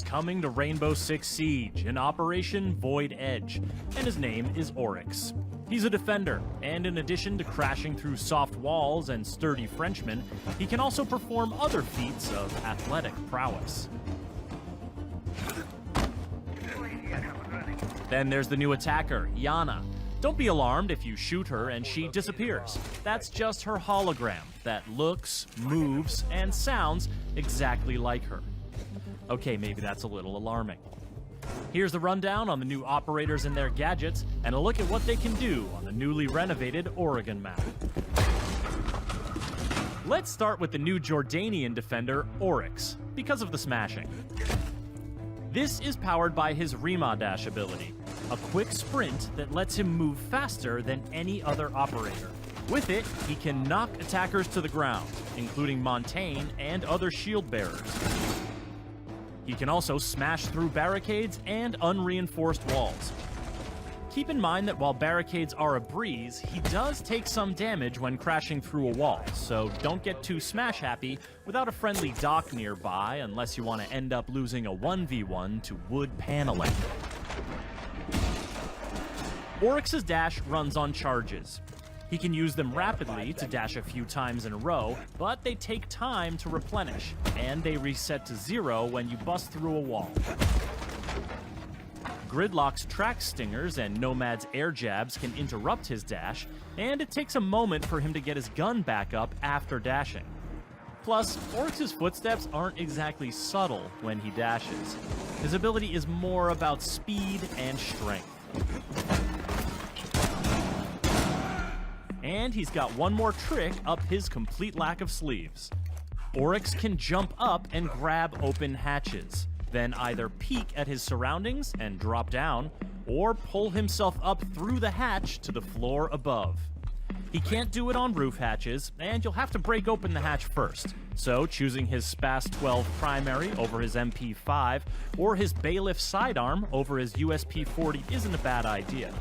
coming to Rainbow Six Siege in Operation Void Edge, and his name is Oryx. He's a defender, and in addition to crashing through soft walls and sturdy Frenchmen, he can also perform other feats of athletic prowess. Then there's the new attacker, Iana. Don't be alarmed if you shoot her and she disappears. That's just her hologram that looks, moves, and sounds exactly like her. Okay, maybe that's a little alarming. Here's the rundown on the new operators and their gadgets, and a look at what they can do on the newly renovated Oregon map. Let's start with the new Jordanian defender, Oryx, because of the smashing. This is powered by his Rima Dash ability, a quick sprint that lets him move faster than any other operator. With it, he can knock attackers to the ground, including Montaigne and other shield bearers. He can also smash through barricades and unreinforced walls. Keep in mind that while barricades are a breeze, he does take some damage when crashing through a wall, so don't get too smash happy without a friendly dock nearby unless you want to end up losing a 1v1 to wood paneling. Oryx's dash runs on charges. He can use them rapidly to dash a few times in a row, but they take time to replenish, and they reset to 0 when you bust through a wall. Gridlock's track stingers and Nomad's air jabs can interrupt his dash, and it takes a moment for him to get his gun back up after dashing. Plus, Oryx's footsteps aren't exactly subtle when he dashes. His ability is more about speed and strength. And he's got one more trick up his complete lack of sleeves. Oryx can jump up and grab open hatches, then either peek at his surroundings and drop down, or pull himself up through the hatch to the floor above. He can't do it on roof hatches, and you'll have to break open the hatch first, so choosing his Spas 12 primary over his MP5, or his Bailiff sidearm over his USP 40 isn't a bad idea.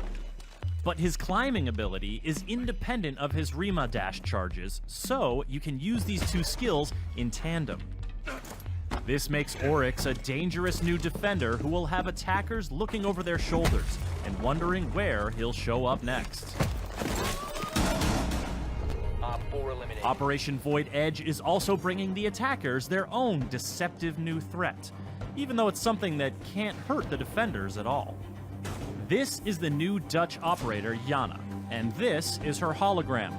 But his climbing ability is independent of his Rima dash charges, so you can use these two skills in tandem. This makes Oryx a dangerous new defender who will have attackers looking over their shoulders and wondering where he'll show up next. Operation Void Edge is also bringing the attackers their own deceptive new threat, even though it's something that can't hurt the defenders at all. This is the new Dutch operator, Iana, and this is her hologram.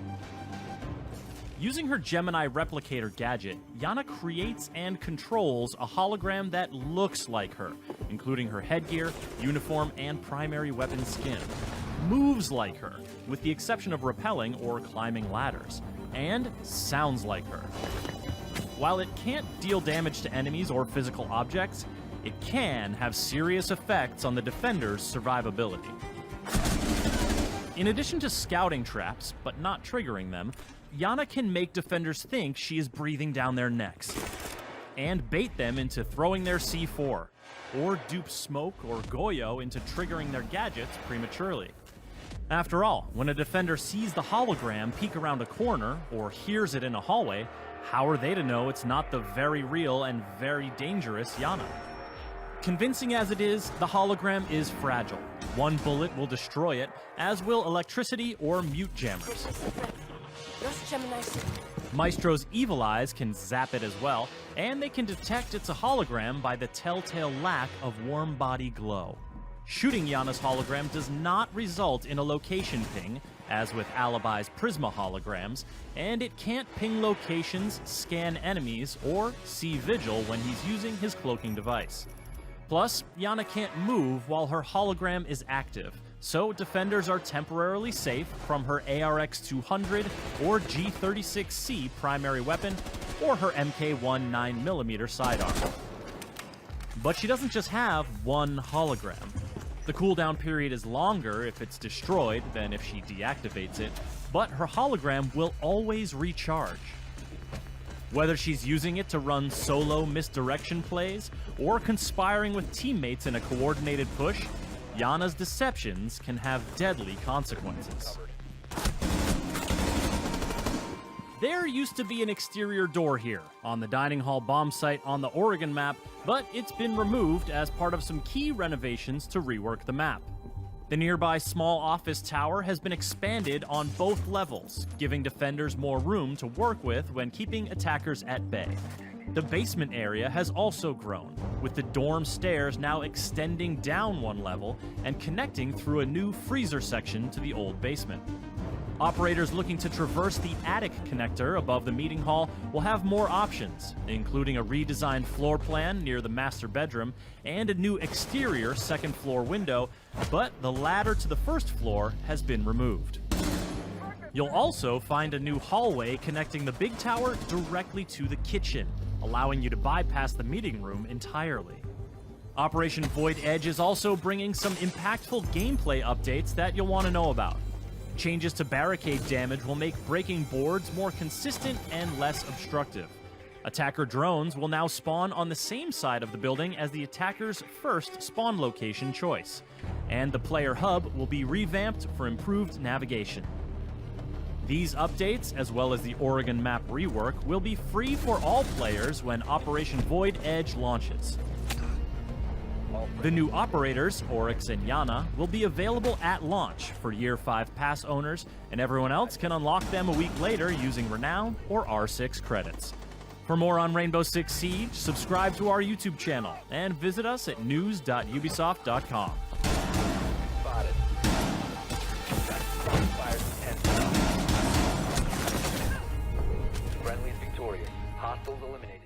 Using her Gemini replicator gadget, Iana creates and controls a hologram that looks like her, including her headgear, uniform, and primary weapon skin. Moves like her, with the exception of rappelling or climbing ladders, and sounds like her. While it can't deal damage to enemies or physical objects, it can have serious effects on the defender's survivability. In addition to scouting traps, but not triggering them, Iana can make defenders think she is breathing down their necks, and bait them into throwing their C4, or dupe Smoke or Goyo into triggering their gadgets prematurely. After all, when a defender sees the hologram peek around a corner, or hears it in a hallway, how are they to know it's not the very real and very dangerous Iana? Convincing as it is, the hologram is fragile. One bullet will destroy it, as will electricity or mute jammers. Maestro's evil eyes can zap it as well, and they can detect it's a hologram by the telltale lack of warm body glow. Shooting Iana's hologram does not result in a location ping, as with Alibi's Prisma holograms, and it can't ping locations, scan enemies, or see Vigil when he's using his cloaking device. Plus, Iana can't move while her hologram is active, so defenders are temporarily safe from her ARX-200 or G36C primary weapon, or her MK1 9mm sidearm. But she doesn't just have one hologram. The cooldown period is longer if it's destroyed than if she deactivates it, but her hologram will always recharge. Whether she's using it to run solo misdirection plays, or conspiring with teammates in a coordinated push, Iana's deceptions can have deadly consequences. There used to be an exterior door here, on the dining hall bomb site on the Oregon map, but it's been removed as part of some key renovations to rework the map. The nearby small office tower has been expanded on both levels, giving defenders more room to work with when keeping attackers at bay. The basement area has also grown, with the dorm stairs now extending down one level and connecting through a new freezer section to the old basement. Operators looking to traverse the attic connector above the meeting hall will have more options, including a redesigned floor plan near the master bedroom and a new exterior second floor window, but the ladder to the first floor has been removed. You'll also find a new hallway connecting the big tower directly to the kitchen, allowing you to bypass the meeting room entirely. Operation Void Edge is also bringing some impactful gameplay updates that you'll want to know about. Changes to barricade damage will make breaking boards more consistent and less obstructive. Attacker drones will now spawn on the same side of the building as the attacker's first spawn location choice. And the player hub will be revamped for improved navigation. These updates, as well as the Oregon map rework, will be free for all players when Operation Void Edge launches. The new operators, Oryx and Iana, will be available at launch for Year 5 pass owners, and everyone else can unlock them a week later using Renown or R6 credits. For more on Rainbow Six Siege, subscribe to our YouTube channel and visit us at news.ubisoft.com. Spotted. Fired 10 Friendly's victorious. Hostiles eliminated.